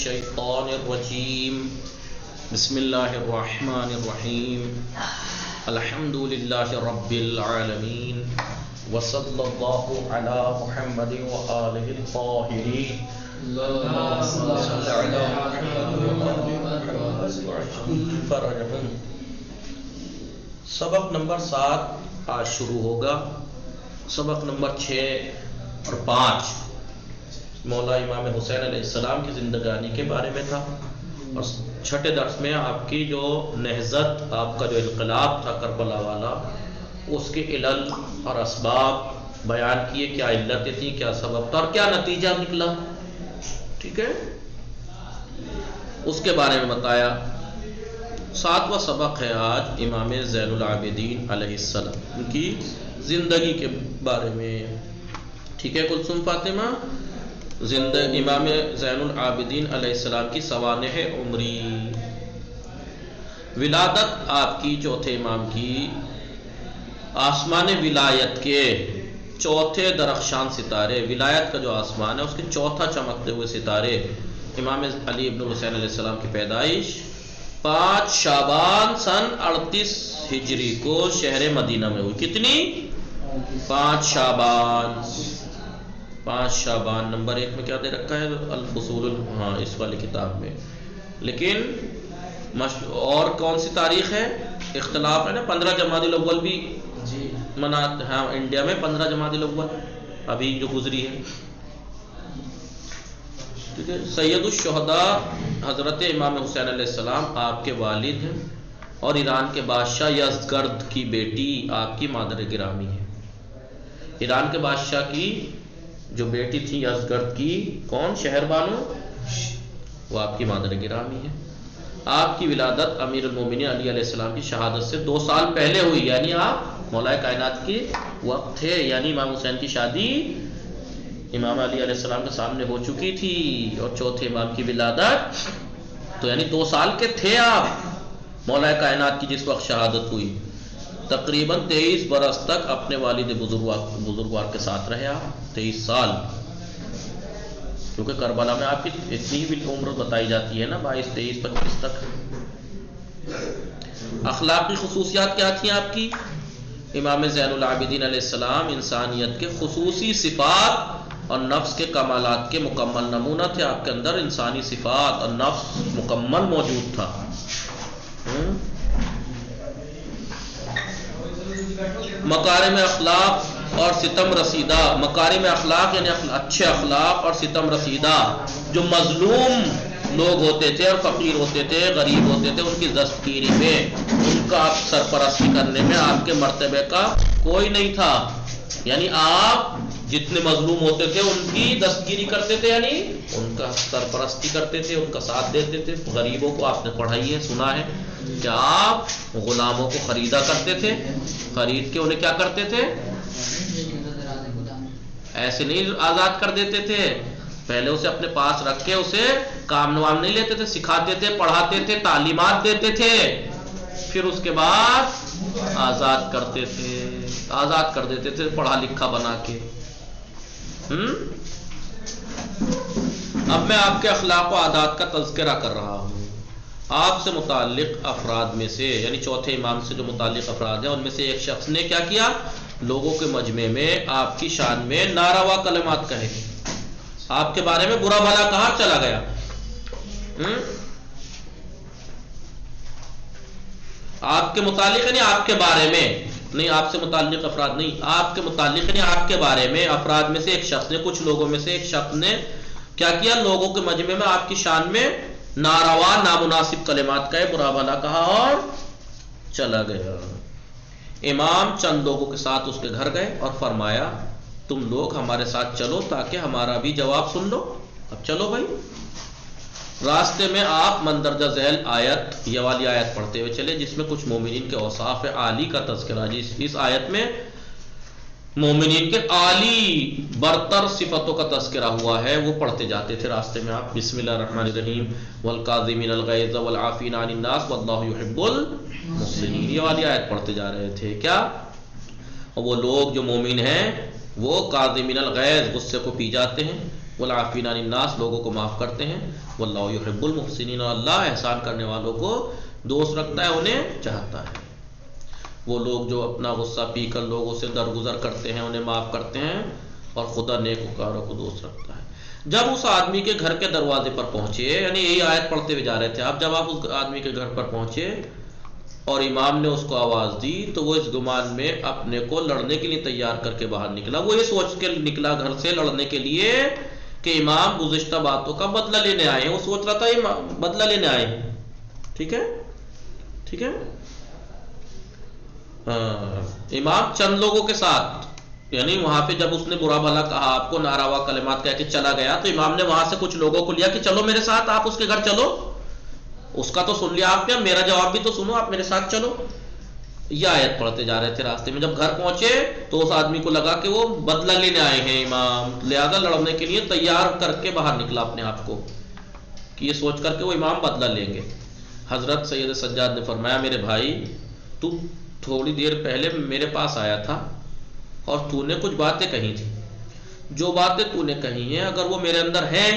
الشیطان الرجیم بسم اللہ الرحمن الرحیم الحمد للہ رب العالمین وصلی اللہ علی محمد وآلہ الطاہرین سبق نمبر 7 آج شروع ہوگا. سبق نمبر 6 اور 5 مولا امام حسین علیہ السلام کی زندگانی کے بارے میں تھا، اور چھٹے درس میں آپ کی جو نہضت، آپ کا جو انقلاب تھا کربلا والا، اس کے علل اور اسباب بیان کیے، کیا علتیں تھیں، کیا سبب تھا اور کیا نتیجہ نکلا. ٹھیک ہے، اس کے بارے میں بتایا. 7واں سبق ہے آج امام زین العابدین علیہ السلام، ان کی زندگی کے بارے میں. ٹھیک ہے، کلثوم فاطمہ امام زین العابدین علیہ السلام کی سوانح عمری. ولادت آپ کی چوتھے امام کی آسمان ولایت کے چوتھے درخشان ستارے، ولایت کا جو آسمان ہے اس کے چوتھا چمکتے ہوئے ستارے امام علی ابن حسین علیہ السلام کی پیدائش 5 شعبان سن 38 ہجری کو شہر مدینہ میں ہوئی. کتنی؟ 5 شعبان. 5 شعبان نمبر 1 میں کیا دے رکھا ہے؟ الفصول، ہاں اس والی کتاب میں. لیکن اور کون سی تاریخ ہے؟ اختلاف ہے نا. 15 جمادی الاول بھی مناتے ہیں انڈیا میں. 15 جمادی الاول ابھی جو گزری ہے. ٹھیک ہے. سید الشہداء حضرت امام حسین علیہ السلام آپ کے والد ہیں، اور ایران کے بادشاہ یزدگرد کی بیٹی آپ کی مادر گرامی ہے. ایران کے بادشاہ کی جو بیٹی تھی یزدگرد کی، کون؟ شہر بانو، وہ آپ کی مادر گرامی ہے. آپ کی ولادت امیر المومنین علی علیہ السلام کی شہادت سے 2 سال پہلے ہوئی، یعنی آپ مولا کائنات کے وقت تھے. یعنی امام حسین کی شادی امام علی علیہ السلام کے سامنے ہو چکی تھی، اور چوتھے امام کی ولادت تو یعنی 2 سال کے تھے آپ مولا کائنات کی جس وقت شہادت ہوئی. تقریباً 23 برس تک اپنے والد بزرگوار کے ساتھ رہے آپ. 23 سال، کیونکہ کربلا میں آپ کی اتنی بھی عمر بتائی جاتی ہے نا، 22 23 25 تک. اخلاقی خصوصیات کیا تھیں آپ کی؟ امام زین العابدین علیہ السلام انسانیت کے خصوصی صفات اور نفس کے کمالات کے مکمل نمونہ تھے. آپ کے اندر انسانی صفات اور نفس مکمل موجود تھا. مکارم اخلاق اور ستم رسیدہ، مکارم اخلاق یعنی اچھے اخلاق اور ستم رسیدہ، جو مظلوم لوگ ہوتے تھے اور فقیر ہوتے تھے، غریب ہوتے تھے، ان کی دستگیری میں، ان کا سرپرستی کرنے میں آپ کے مرتبے کا کوئی نہیں تھا. یعنی آپ جتنے مظلوم ہوتے تھے ان کی دستگیری کرتے تھے، یعنی ان کا سرپرستی کرتے تھے، ان کا ساتھ دیتے تھے. غریبوں کو آپ نے پڑھائی ہے، سنا ہے کہ آپ غلاموں کو خریدا کرتے تھے، خرید کے انہیں کیا کرتے تھے؟ ایسے نہیں آزاد کر دیتے تھے، پہلے اسے اپنے پاس رکھ کے اسے کام نوام نہیں لیتے تھے، سکھاتے تھے، پڑھاتے تھے، تعلیمات دیتے تھے، پھر اس کے بعد آزاد کرتے تھے، آزاد کر دیتے تھے پڑھا لکھا بنا کے. اب میں آپ کے اخلاق و عادات کا تذکرہ کر رہا ہوں. آپ سے متعلق افراد میں سے، یعنی چوتھے امام سے جو متعلق افراد ہیں، ان میں سے ایک شخص نے کیا کیا؟ لوگوں کے مجمع میں آپ کی شان میں ناروا کلمات کہے، آپ کے بارے میں برا بھلا کہا، چلا گیا. آپ کے متعلق یعنی آپ کے بارے میں نہیں، آپ سے متعلق افراد نہیں، آپ کے متعلق یعنی آپ کے بارے میں افراد میں سے ایک شخص نے، کچھ لوگوں میں سے ایک شخص نے کیا کیا؟ لوگوں کے مجمع میں آپ کی شان میں ناروا نامناسب کلمات کہے، برا بھلا کہا اور چلا گیا. امام چند لوگوں کے ساتھ اس کے گھر گئے اور فرمایا تم لوگ ہمارے ساتھ چلو تاکہ ہمارا بھی جواب سن لو. اب چلو بھائی. راستے میں آپ مندرجہ ذیل آیت، یہ والی آیت پڑھتے ہوئے چلے جس میں کچھ مومنین کے اوصاف عالی کا تذکرہ. اس آیت میں مومنین کے عالی برتر صفتوں کا تذکرہ ہوا ہے، وہ پڑھتے جاتے تھے راستے میں آپ. بسم اللہ الرحمن الرحیم، والکاظمین الغیظ والعافین عن الناس واللہ یحب المحسنین. یہ والی آیت پڑھتے جا رہے تھے. کیا؟ وہ لوگ جو مومن ہیں وہ کاظمین الغیظ، غصے کو پی جاتے ہیں، والعافین عن الناس، لوگوں کو معاف کرتے ہیں، واللہ یحب المحسنین، اور اللہ احسان کرنے والوں کو دوست رکھتا ہے، انہیں چاہتا ہے۔ وہ لوگ جو اپنا غصہ پی کر لوگوں سے درگزر کرتے ہیں انہیں معاف کرتے ہیں، اور خدا نیکوکاروں کو دوست رکھتا ہے۔ جب اس آدمی کے گھر کے دروازے پر پہنچے، یعنی یہی آیت پڑھتے ہوئے جا رہے تھے آپ، جب آپ اس آدمی کے گھر پر پہنچے اور امام نے اس کو آواز دی تو وہ اس گمان میں اپنے کو لڑنے کے لیے تیار کر کے باہر نکلا۔ وہ یہ سوچ کے نکلا گھر سے لڑنے کے لیے کہ امام گزشتہ باتوں کا بدلہ لینے آئے ہیں، وہ سوچ رہا تھا یہ بدلہ لینے آئے ہیں، ٹھیک ہے ٹھیک ہے۔ امام چند لوگوں کے ساتھ، یعنی وہاں پہ جب اس نے برا بھلا کہا، آپ کو ناروا کلمات کہہ کے چلا گیا، تو امام نے وہاں سے کچھ لوگوں کو لیا کہ چلو میرے ساتھ، آپ اس کے گھر چلو، اس کا تو سن لیا آپ نے، میرا جواب بھی تو سنو، آپ میرے ساتھ چلو۔ یہ آیت پڑھتے جا رہے تھے راستے میں، جب گھر پہنچے تو اس آدمی کو لگا کہ وہ بدلہ لینے آئے ہیں امام، لہذا لڑنے کے لیے تیار کر کے باہر نکلا اپنے آپ کو، کہ یہ سوچ کر کے وہ امام بدلہ لیں گے۔ حضرت سید سجاد نے فرمایا میرے بھائی، تو تھوڑی دیر پہلے میرے پاس آیا تھا اور تو نے کچھ باتیں کہی تھی، جو باتیں تو نے کہی ہیں اگر وہ میرے اندر ہیں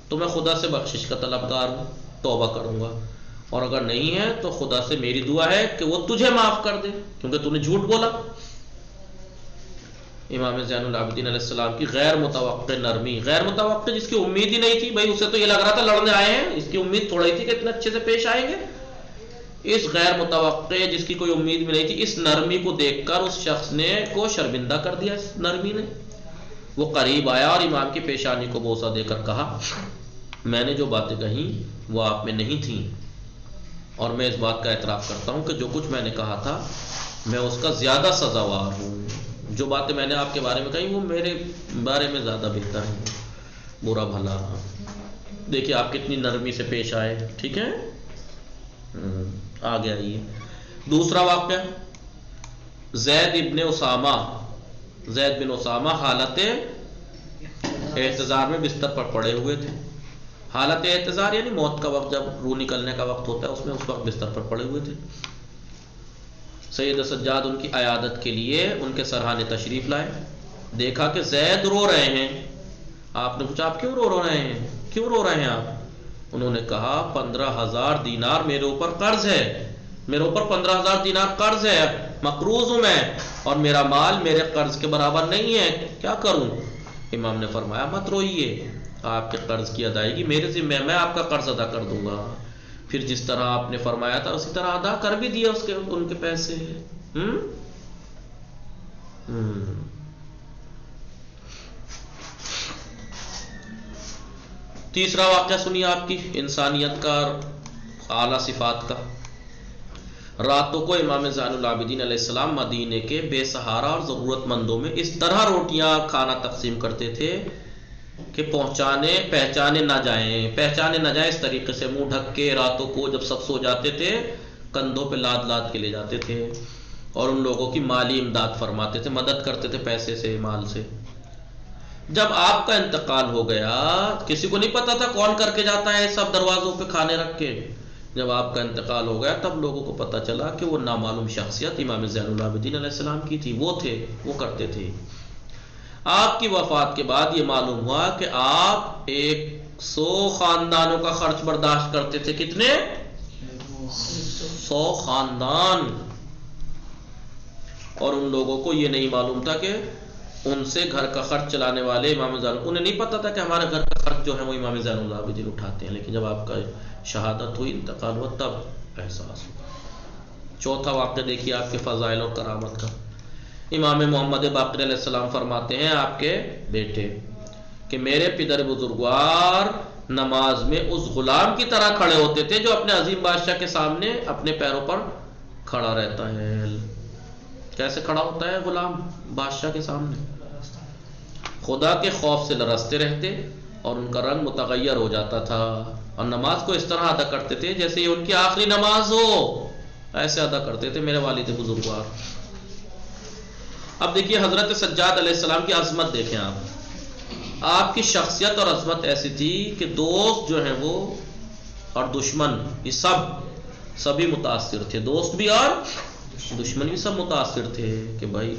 تو میں خدا سے بخشش کا طلبگار ہوں، توبہ کروں گا، اور اگر نہیں ہے تو خدا سے میری دعا ہے کہ وہ تجھے معاف کر دے، کیونکہ تو نے جھوٹ بولا۔ امام زین العابدین علیہ السلام کی غیر متوقع نرمی، غیر متوقع جس کی امید ہی نہیں تھی، بھائی اسے تو یہ لگ رہا تھا لڑنے آئے ہیں، اس کی امید تھوڑی تھی کہ اتنے اچھے سے پیش آئیں گے، اس غیر متوقع جس کی کوئی امید بھی نہیں تھی، اس نرمی کو دیکھ کر اس شخص نے کو شرمندہ کر دیا۔ اس نرمی نے، وہ قریب آیا اور امام کی پیشانی کو بوسہ دے کر کہا میں نے جو باتیں کہیں وہ آپ میں نہیں تھیں، اور میں اس بات کا اعتراف کرتا ہوں کہ جو کچھ میں نے کہا تھا میں اس کا زیادہ سزاوار ہوں، جو باتیں میں نے آپ کے بارے میں کہیں وہ میرے بارے میں زیادہ بہتر ہیں، برا بھلا۔ دیکھیے آپ کتنی نرمی سے پیش آئے، ٹھیک ہے۔ آگے آئیے دوسرا واقعہ، زید بن اسامہ حالت احتضار میں بستر پر پڑے ہوئے تھے۔ حالت احتضار یعنی موت کا وقت، جب روح نکلنے کا وقت ہوتا ہے، اس میں اس وقت بستر پر پڑے ہوئے تھے۔ سید سجاد ان کی عیادت کے لیے ان کے سرحانے تشریف لائے، دیکھا کہ زید رو رہے ہیں۔ آپ نے پوچھا آپ کیوں رو رہے ہیں، کیوں رو رہے ہیں آپ؟ انہوں نے کہا 15,000 دینار میرے اوپر قرض ہے، میرے اوپر 15,000 دینار قرض ہے، مقروض ہوں میں، اور میرا مال میرے قرض کے برابر نہیں ہے، کیا کروں؟ امام نے فرمایا مت روئیے، آپ کے قرض کی ادائیگی میرے ذمہ ہے، میں آپ کا قرض ادا کر دوں گا۔ پھر جس طرح آپ نے فرمایا تھا اسی طرح ادا کر بھی دیا ان کے پیسے۔ تیسرا واقعہ سنیے آپ کی انسانیت کا اور اعلیٰ صفات کا۔ راتوں کو امام زین العابدین علیہ السلام مدینے کے بے سہارا اور ضرورت مندوں میں اس طرح روٹیاں کھانا تقسیم کرتے تھے کہ پہچانے نہ جائیں، اس طریقے سے منہ ڈھک کے راتوں کو جب سب سو جاتے تھے کندھوں پہ لاد لاد کے لے جاتے تھے، اور ان لوگوں کی مالی امداد فرماتے تھے، مدد کرتے تھے پیسے سے، مال سے۔ جب آپ کا انتقال ہو گیا، کسی کو نہیں پتا تھا کون کر کے جاتا ہے سب دروازوں پہ کھانے رکھ کے، جب آپ کا انتقال ہو گیا تب لوگوں کو پتا چلا کہ وہ نامعلوم شخصیت امام زین العابدین علیہ السلام کی تھی، وہ کرتے تھے۔ آپ کی وفات کے بعد یہ معلوم ہوا کہ آپ 100 خاندانوں کا خرچ برداشت کرتے تھے۔ کتنے؟ 100 خاندان۔ اور ان لوگوں کو یہ نہیں معلوم تھا کہ ان سے گھر کا خرچ چلانے والے امام زین، انہیں نہیں پتا تھا کہ ہمارے گھر کا خرچ جو ہے وہ امام زین العابدین اٹھاتے ہیں، لیکن جب آپ کا شہادت ہوئی، انتقال ہوا، تب احساس ہوا۔ چوتھا واقعہ دیکھیے آپ کے فضائل اور کرامت کا۔ امام محمد باقر علیہ السلام فرماتے ہیں آپ کے بیٹے کہ میرے پدر بزرگوار نماز میں اس غلام کی طرح کھڑے ہوتے تھے جو اپنے عظیم بادشاہ کے سامنے اپنے پیروں پر کھڑا رہتا ہے۔ کیسے کھڑا ہوتا ہے غلام بادشاہ کے سامنے؟ خدا کے خوف سے لرزتے رہتے اور ان کا رنگ متغیر ہو جاتا تھا، اور نماز کو اس طرح ادا کرتے تھے جیسے یہ ان کی آخری نماز ہو، ایسے ادا کرتے تھے میرے والد بزرگوار۔ اب دیکھیے حضرت سجاد علیہ السلام کی عظمت دیکھیں آپ کی شخصیت اور عظمت ایسی تھی کہ دوست جو ہیں وہ اور دشمن یہ سبھی متاثر تھے، دوست بھی اور دشمن بھی سب متاثر تھے کہ بھائی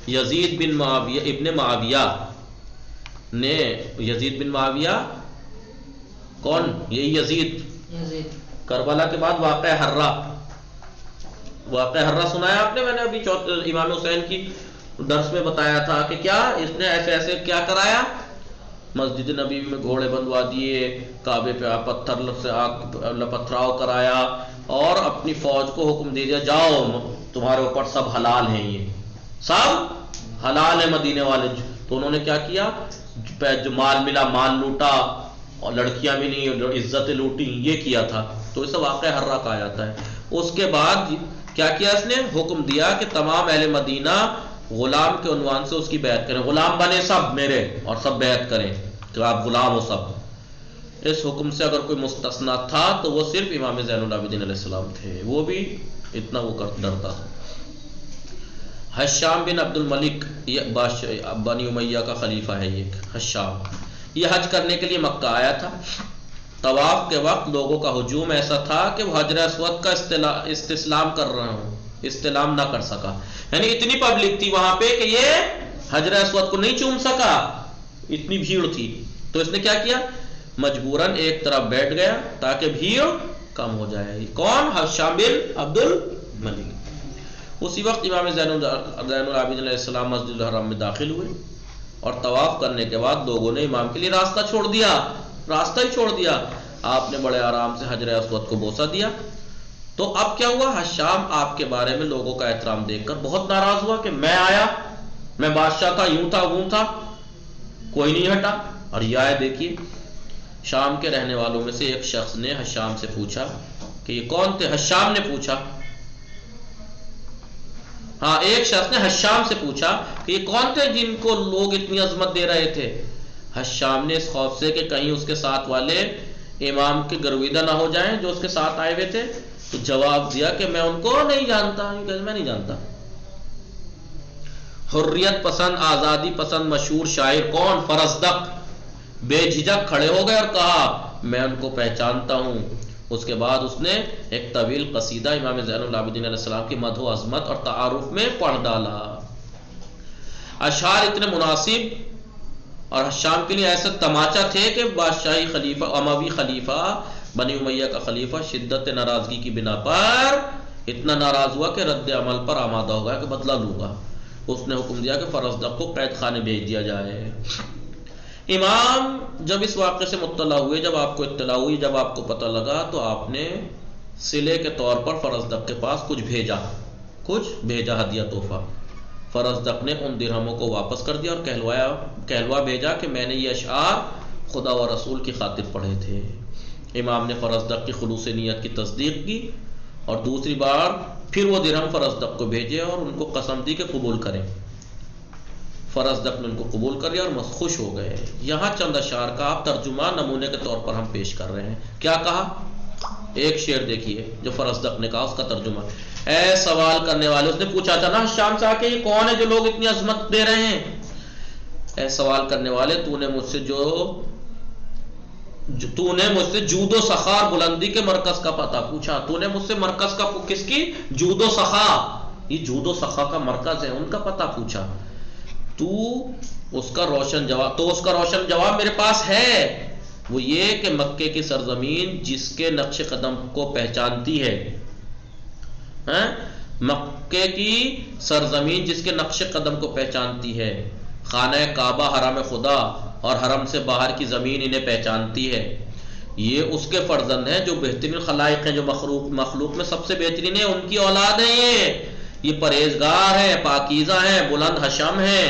یزید بن معاویہ ابن معاویہ نے یزید بن معاویہ، کون یہی یزید، کربلا کے بعد واقعہ حرہ، واقعہ حرہ سنا ہے آپ نے؟ میں نے ابھی امام حسین کی درس میں بتایا تھا کہ کیا اس نے ایسے ایسے کیا کرایا، مسجد نبی میں گھوڑے بندوا دیے، کعبے پہ پتھر سے پتھراؤ کرایا، اور اپنی فوج کو حکم دے دیا جاؤ تمہارے اوپر سب حلال ہیں، یہ سب حلال ہے مدینے والے۔ تو انہوں نے کیا کیا، جو مال ملا مال لوٹا، اور لڑکیاں ملی عزتیں لوٹی، یہ کیا تھا۔ تو اسے واقعہ حرہ کہا جاتا ہے۔ اس کے بعد کیا کیا، اس نے حکم دیا کہ تمام اہل مدینہ غلام کے عنوان سے اس کی بیعت کریں، غلام بنے سب میرے، اور سب بیعت کریں کہ آپ غلام ہو سب۔ اس حکم سے اگر کوئی مستثنا تھا تو وہ صرف امام زین العابدین علیہ السلام تھے، وہ بھی اتنا وہ ڈرتا تھا۔ حشام بن عبد الملک، یہ بادشاہ بنی امیہ کا خلیفہ ہے، یہ حشام، یہ حج کرنے کے لیے مکہ آیا تھا۔ طواف کے وقت لوگوں کا ہجوم ایسا تھا کہ وہ حجر اسود کا استسلام کر رہے ہوں، استلام نہ کر سکا، یعنی اتنی پبلک تھی وہاں پہ کہ یہ حجر اسود کو نہیں چوم سکا، اتنی بھیڑ تھی۔ تو اس نے کیا کیا، مجبوراً ایک طرف بیٹھ گیا تاکہ بھیڑ کم ہو جائے۔ کون، حشام بن عبد الملک۔ اسی وقت امام زین العابدین علیہ السلام مسجد الحرام میں داخل ہوئے، اور طواف کرنے کے بعد لوگوں نے امام کے لیے راستہ چھوڑ دیا، راستہ ہی چھوڑ دیا۔ آپ نے بڑے آرام سے حجر اسود کو بوسہ دیا۔ تو اب کیا ہوا، حشام آپ کے بارے میں لوگوں کا احترام دیکھ کر بہت ناراض ہوا کہ میں آیا، میں بادشاہ تھا، یوں تھا وہ تھا، کوئی نہیں ہٹا، اور یہ آئے دیکھیے۔ شام کے رہنے والوں میں سے ایک شخص نے حشام سے پوچھا کہ یہ کون تھے، حشام نے پوچھا، ہاں ایک شخص نے حشام سے پوچھا کہ یہ کون تھے جن کو لوگ اتنی عظمت دے رہے تھے۔ حشام نے اس خوف سے کہ کہیں اس کے ساتھ والے امام کے گرویدہ نہ ہو جائیں جو اس کے ساتھ آئے ہوئے تھے، تو جواب دیا کہ میں ان کو نہیں جانتا، میں نہیں جانتا۔ حریت پسند، آزادی پسند مشہور شاعر کون، فرزدق، بے جھجک کھڑے ہو گئے اور کہا میں ان کو پہچانتا ہوں۔ اس کے بعد اس نے ایک طویل قصیدہ امام زین العابدین علیہ السلام کی مدح و عظمت اور تعارف میں پڑھ ڈالا۔ اشعار اتنے مناسب اور حشام کے لیے ایسے تماچا تھے کہ بادشاہی خلیفہ، اموی خلیفہ، بنی امیہ کا خلیفہ شدت ناراضگی کی بنا پر اتنا ناراض ہوا کہ رد عمل پر آمادہ ہو گیا کہ بدلہ لوں گا۔ اس نے حکم دیا کہ فرزدق کو قید خانے بھیج دیا جائے۔ امام جب اس واقعے سے مطلع ہوئے، جب آپ کو اطلاع ہوئی، جب آپ کو پتہ لگا، تو آپ نے صلے کے طور پر فرزدق کے پاس کچھ بھیجا ہدیہ تحفہ۔ فرزدق نے ان درہموں کو واپس کر دیا اور کہلوا بھیجا کہ میں نے یہ اشعار خدا و رسول کی خاطر پڑھے تھے۔ امام نے فرزدق کی خلوص نیت کی تصدیق کی اور دوسری بار پھر وہ درہم فرزدق کو بھیجے اور ان کو قسم دی کہ قبول کریں۔ فرزدق نے ان کو قبول کر لیا اور خوش ہو گئے۔ یہاں چند اشعار کا آپ ترجمہ نمونے کے طور پر ہم پیش کر رہے ہیں۔ کیا کہا، ایک شعر دیکھیے جو فرزدق نے کہا، اس کا ترجمہ، اے سوال کرنے والے، اس نے پوچھا تھا نا شام سے آ کے یہ کون ہے جو لوگ اتنی عظمت دے رہے ہیں، اے سوال کرنے والے، تو نے مجھ سے جود و سخا بلندی کے مرکز کا پتہ پوچھا، تو نے مجھ سے مرکز کا، کس کی، جود و سخا، یہ جود و سخا کا مرکز ہے، ان کا پتہ پوچھا، تو اس کا روشن جواب میرے پاس ہے، وہ یہ کہ مکے کی سرزمین جس کے نقش قدم کو پہچانتی ہے، مکے کی سرزمین جس کے نقش قدم کو پہچانتی ہے، خانہ کعبہ حرم خدا اور حرم سے باہر کی زمین انہیں پہچانتی ہے، یہ اس کے فرزند ہیں جو بہترین خلائق ہیں، جو مخلوق میں سب سے بہترین ہیں، ان کی اولاد ہیں، یہ پرہیزگار ہیں، پاکیزہ ہیں، بلند حشم ہیں،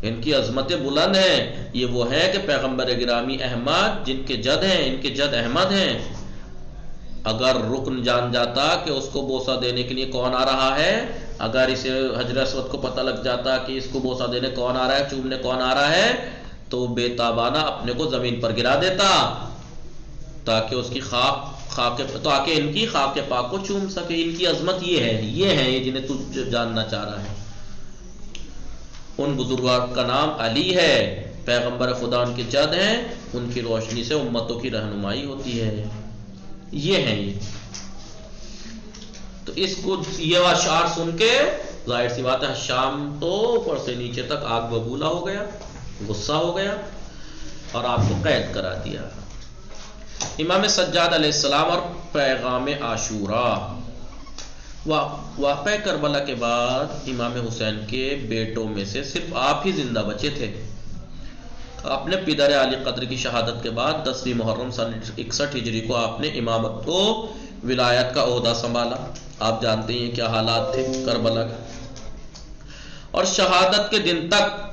ان کی عظمتیں بلند ہیں، یہ وہ ہے کہ پیغمبر گرامی احمد جن کے جد ہیں، ان کے جد احمد ہیں، اگر رکن جان جاتا کہ اس کو بوسہ دینے کے لیے کون آ رہا ہے، اگر اسے حجر اسود کو پتہ لگ جاتا کہ اس کو بوسہ دینے کون آ رہا ہے، چومنے کون آ رہا ہے، تو بے تابانہ اپنے کو زمین پر گرا دیتا تاکہ ان کی خاک پاک کو چوم سکے۔ ان کی عظمت یہ ہے یہ جنہیں تو جاننا چاہ رہا ہے۔ ان بزرگوں کا نام علی ہے، پیغمبر خدا ان کے جد ہیں، ان کی روشنی سے امتوں کی رہنمائی ہوتی ہے، یہ ہیں یہ۔ تو اس کو یہ اشعار سن کے ظاہر سی بات ہے شام تو اوپر سے نیچے تک آگ ببولا ہو گیا، غصہ ہو گیا اور آپ کو قید کرا دیا۔ امام سجاد علیہ السلام اور پیغام عاشورہ۔ واقعہ کربلا کے بعد امام حسین کے بیٹوں میں سے صرف آپ ہی زندہ بچے تھے۔ اپنے پدر علی قدر کی شہادت کے بعد 10 محرم سن 61 ہجری کو آپ نے امامت و ولایت کا عہدہ سنبھالا۔ آپ جانتے ہیں کیا حالات تھے کربلا کے، اور شہادت کے دن تک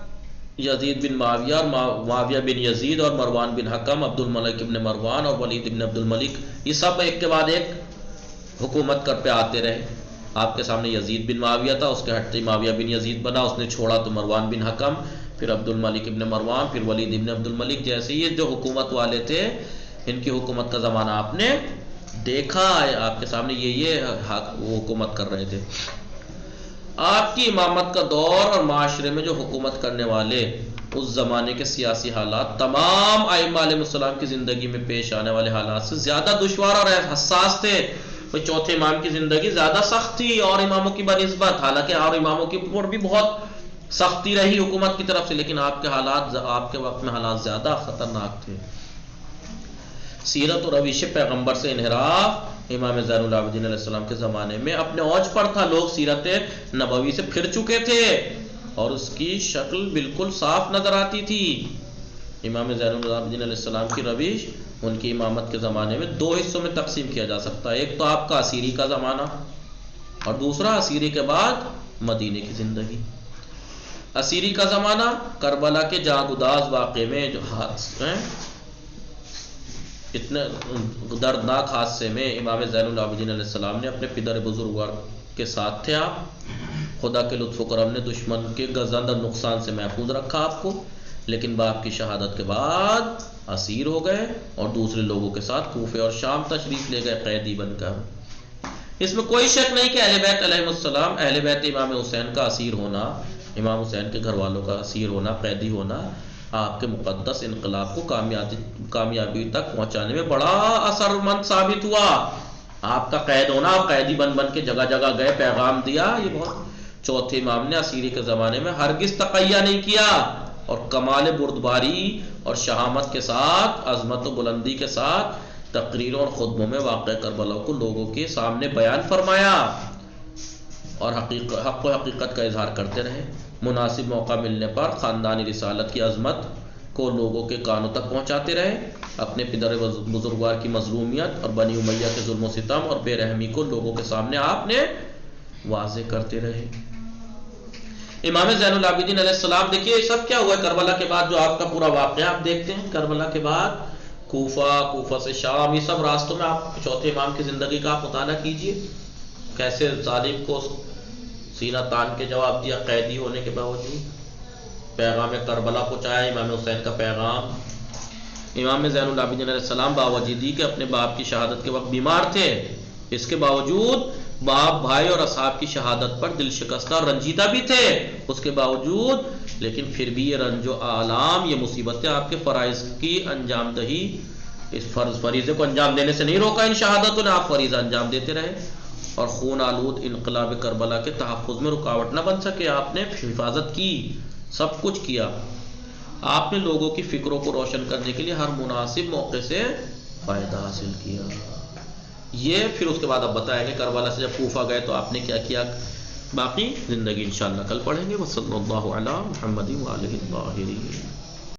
یزید بن معاویہ اور معاویہ بن یزید اور مروان بن حکم، عبد الملک ابن مروان اور ولید ابن عبد الملک، یہ سب ایک کے بعد ایک حکومت کر پہ آتے رہے۔ آپ کے سامنے یزید بن معاویہ تھا، اس کے ہٹتے معاویہ بن یزید بنا، اس نے چھوڑا تو مروان بن حکم، پھر عبد الملک ابن مروان، پھر ولید ابن عبد الملک، جیسے یہ جو حکومت والے تھے ان کی حکومت کا زمانہ آپ نے دیکھا ہے۔ آپ کے سامنے یہ حکومت کر رہے تھے۔ آپ کی امامت کا دور اور معاشرے میں جو حکومت کرنے والے اس زمانے کے سیاسی حالات تمام ائمہ علیہ السلام کی زندگی میں پیش آنے والے حالات سے زیادہ دشوار اور حساس تھے۔ چوتھے امام کی زندگی زیادہ سخت تھی اور اماموں کی بنسبت، حالانکہ اور اماموں کی اوپر بھی بہت سختی رہی حکومت کی طرف سے، لیکن آپ کے حالات، آپ کے وقت میں حالات زیادہ خطرناک تھے۔ سیرت اور رویش پیغمبر سے انحراف امام زین العابدین علیہ السلام کے زمانے میں اپنے اوج پر تھا۔ لوگ سیرت نبوی سے پھر چکے تھے اور اس کی شکل بالکل صاف نظر آتی تھی۔ امام زین العابدین علیہ السلام کی رویش ان کی امامت کے زمانے میں 2 حصوں میں تقسیم کیا جا سکتا ہے۔ ایک تو آپ کا اسیری کا زمانہ اور دوسرا اسیری کے بعد مدینے کی زندگی۔ اسیری کا زمانہ کربلا کے جاں گداز واقعے میں جو حادثے اتنے دردناک حادثے میں امام زین العابدین علیہ السلام نے اپنے پدر بزرگوار کے ساتھ تھے۔ آپ خدا کے لطف و کرم نے دشمن کے گزند اور نقصان سے محفوظ رکھا آپ کو، لیکن باپ کی شہادت کے بعد اسیر ہو گئے اور دوسرے لوگوں کے ساتھ کوفے اور شام تشریف لے گئے قیدی بن کر۔ اس میں کوئی شک نہیں کہ اہل بیت علیہ السلام، اہل بیت امام حسین کا اسیر ہونا، امام حسین کے گھر والوں کا اسیر ہونا، قیدی ہونا، آپ کے مقدس انقلاب کو کامیابی تک پہنچانے میں بڑا اثر مند ثابت ہوا۔ آپ کا قید ہونا، آپ قیدی بن کے جگہ جگہ گئے، پیغام دیا، یہ بہت۔ چوتھے امام نے اسیری کے زمانے میں ہرگز تقیہ نہیں کیا اور کمال بردباری اور شہامت کے ساتھ، عظمت و بلندی کے ساتھ تقریروں اور خطبوں میں واقع کربلا کو لوگوں کے سامنے بیان فرمایا اور حق و حقیقت کا اظہار کرتے رہے۔ مناسب موقع ملنے پر خاندانی رسالت کی عظمت کو لوگوں کے کانوں تک پہنچاتے رہے۔ اپنے پدر بزرگوار کی مظلومیت اور بنی امیہ کے ظلم و ستم اور بے رحمی کو لوگوں کے سامنے آپ نے واضح کرتے رہے۔ امام زین العابدین علیہ السلام، دیکھیے یہ سب کیا ہوا ہے کربلا کے بعد، جو آپ کا پورا واقعہ آپ دیکھتے ہیں۔ کربلا کے بعد کوفہ سے شام، یہ سب راستوں میں آپ چوتھے امام کی زندگی کا آپ مطالعہ کیجئے، کیسے ظالم کو سینہ تان کے جواب دیا، قیدی ہونے کے باوجود پیغام کربلا پہنچایا، امام حسین کا پیغام۔ امام زین العابدین علیہ السلام باوجودی کہ اپنے باپ کی شہادت کے وقت بیمار تھے، اس کے باوجود باپ، بھائی اور اصحاب کی شہادت پر دل شکستہ اور رنجیدہ بھی تھے، اس کے باوجود لیکن پھر بھی یہ رنج و آلام، یہ مصیبتیں آپ کے فرائض کی انجام دہی، اس فریضے کو انجام دینے سے نہیں روکا ان شہادتوں نے، آپ فریضہ انجام دیتے رہے اور خون آلود انقلاب کربلا کے تحفظ میں رکاوٹ نہ بن سکے۔ آپ نے حفاظت کی، سب کچھ کیا۔ آپ نے لوگوں کی فکروں کو روشن کرنے کے لیے ہر مناسب موقع سے فائدہ حاصل کیا۔ یہ پھر اس کے بعد اب بتائیں گے کربلا سے جب کوفہ گئے تو آپ نے کیا کیا، باقی زندگی انشاءاللہ کل پڑھیں گے۔ وصلی اللہ علی محمد وآلہ الطاہرین۔